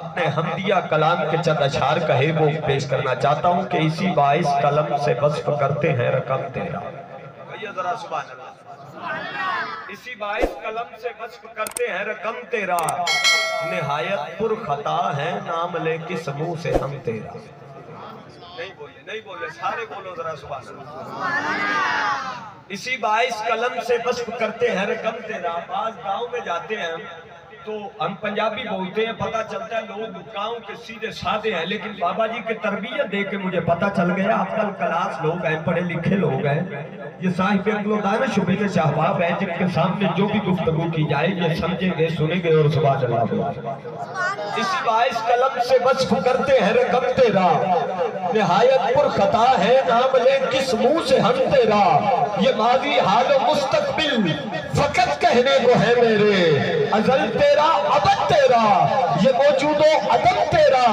اپنے حمدیہ کلام کے چند اشعار کہے وہ پیش کرنا چاہتا ہوں کہ اسی باعث قلم سے وصف کرتے ہیں رقم تیرا. کہیے ذرا سبحان اللہ. اسی باعث قلم سے وصف کرتے ہیں رقم تیرا، نہایت پر خطا ہے نام لے کس منہ سے ہم تیرا. نہیں بولے سارے بولو ذرا سبحان اللہ. اسی باعث قلم سے وصف کرتے ہیں رقم تیرا. بعض گاؤں میں جاتے ہیں تو ہم پنجابی بولتے ہیں، پتہ چلتا ہے لوگ گاؤں کے سیدھے سادے ہیں، لیکن بابا جی کے تربیت دیکھ کے مجھے پتہ چل گیا آپ کل کلاس لوگ ہیں، پڑھے لکھے لوگ ہیں، یہ صاحب اقلودان شبے کے شہباب ہیں جن کے سامنے جو بھی گفتگو کی جائے یہ سمجھیں گے سنیں گے اور سبحان اللہ. اسی باعث قلم سے وصف کرتے ہیں رقم تیرا، نہایت پر خطا ہے نام لے کس منہ سے ہم تیرا. یہ ماضی حال و مستقبل فقط کہنے کو ہے میرے، ازل تیرا ابد تیرا، یہ موجود و عدم تیرا،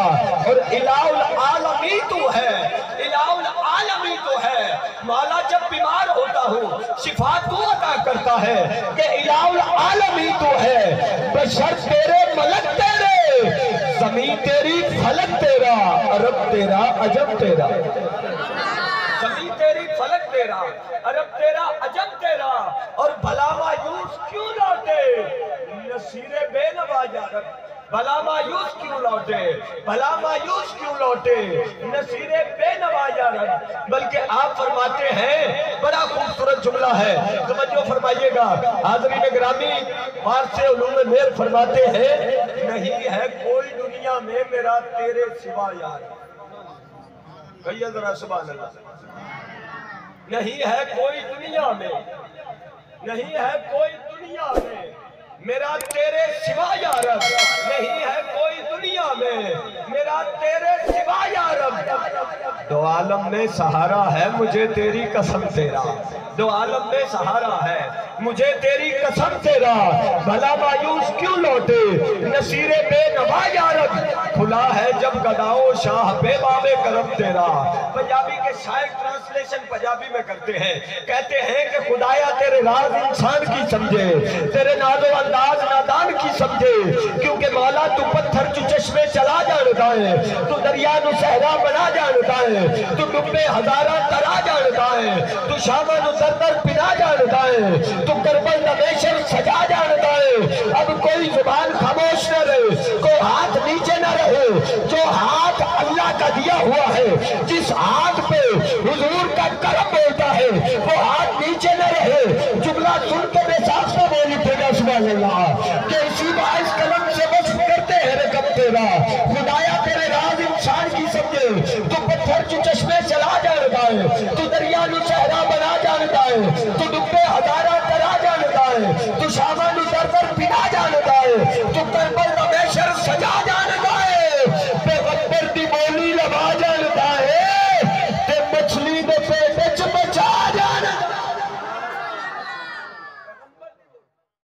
اور الہ العالمی تو ہے، الہ العالمی تو ہے. مولا جب بیمار ہوتا ہوں شفا تو عطا کرتا ہے کہ الہ العالمی تو ہے. بشر تیرے ملک تیرے، زمین تیری فلک تیرا، عرب تیرا عجم تیرا. زمین تیری فلک تیرا، عرب تیرا عجم تیرا. اور بھلا مایوس کیوں لوٹے نصیر بے نوا یا رب، بھلا مایوس کیوں لوٹے، بھلا مایوس کیوں لوٹے نصیر بے نوا یا رب. بلکہ آپ فرماتے ہیں، بڑا خوبصورت جملہ ہے، توجہ فرمائیے گا حاضرین گرامی، فارس علوم میر فرماتے ہیں، نہیں ہے کوئی دنیا میں میرا تیرے سوا یار. کہیے ذرا سبحان اللہ. نہیں ہے کوئی دنیا میں، نہیں ہے کوئی دنیا میں میرا تیرے سوا یا رب، نہیں ہے کوئی دنیا میں میرا تیرے سوا یا رب. دو عالم میں سہارا ہے مجھے تیری قسم تیرا، دو عالم میں سہارا ہے مجھے تیری قسم تیرا. بھلا مایوس کیوں لوٹے نصیر بے نوا یا رب، کھلا ہے جب گداؤں شاہ بے باب کرم تیرا. پنجابی کے شاعر ٹرانسلیشن پنجابی میں کرتے ہیں، کہتے ہیں کہ خدایا تیرے راز انسان کی سمجھے، تیرے ناز و انداز نادان کی سمجھے. کیونکہ مولا تو پتھر چو چشمے چلا جانتا ہے، تو دریا نو صحرا بنا جانتا ہے، تو ڈبے ہزارہ ترا جانتا ہے، تو شامہ نو در در پنا جانتا ہے، تو کربل نمیشن سجا جانتا ہے. اب کوئی زبان خاموش نہ رہے، کوئی ہاتھ نیچے نہ رہے. جو ہاتھ اللہ کا دیا ہوا ہے، جس ہاتھ پہ حضور کا کرم بولتا ہے، وہ ہاتھ نیچے نہ رہے. جملہ سن کے بے ساختہ بول اٹھے گا سبحان اللہ کہ اسی باعث قلم سے وصف کرتے ہیں رقم تیرا. خدایا تیرے راز انسان کی سمجھے، تو پتھر جو چشمے چلا جانتا ہے، تو دریا نو صحرا بنا جانتا ہے، تو ڈبے ہزارہ ترا جانتا ہے، تو شامہ نو در در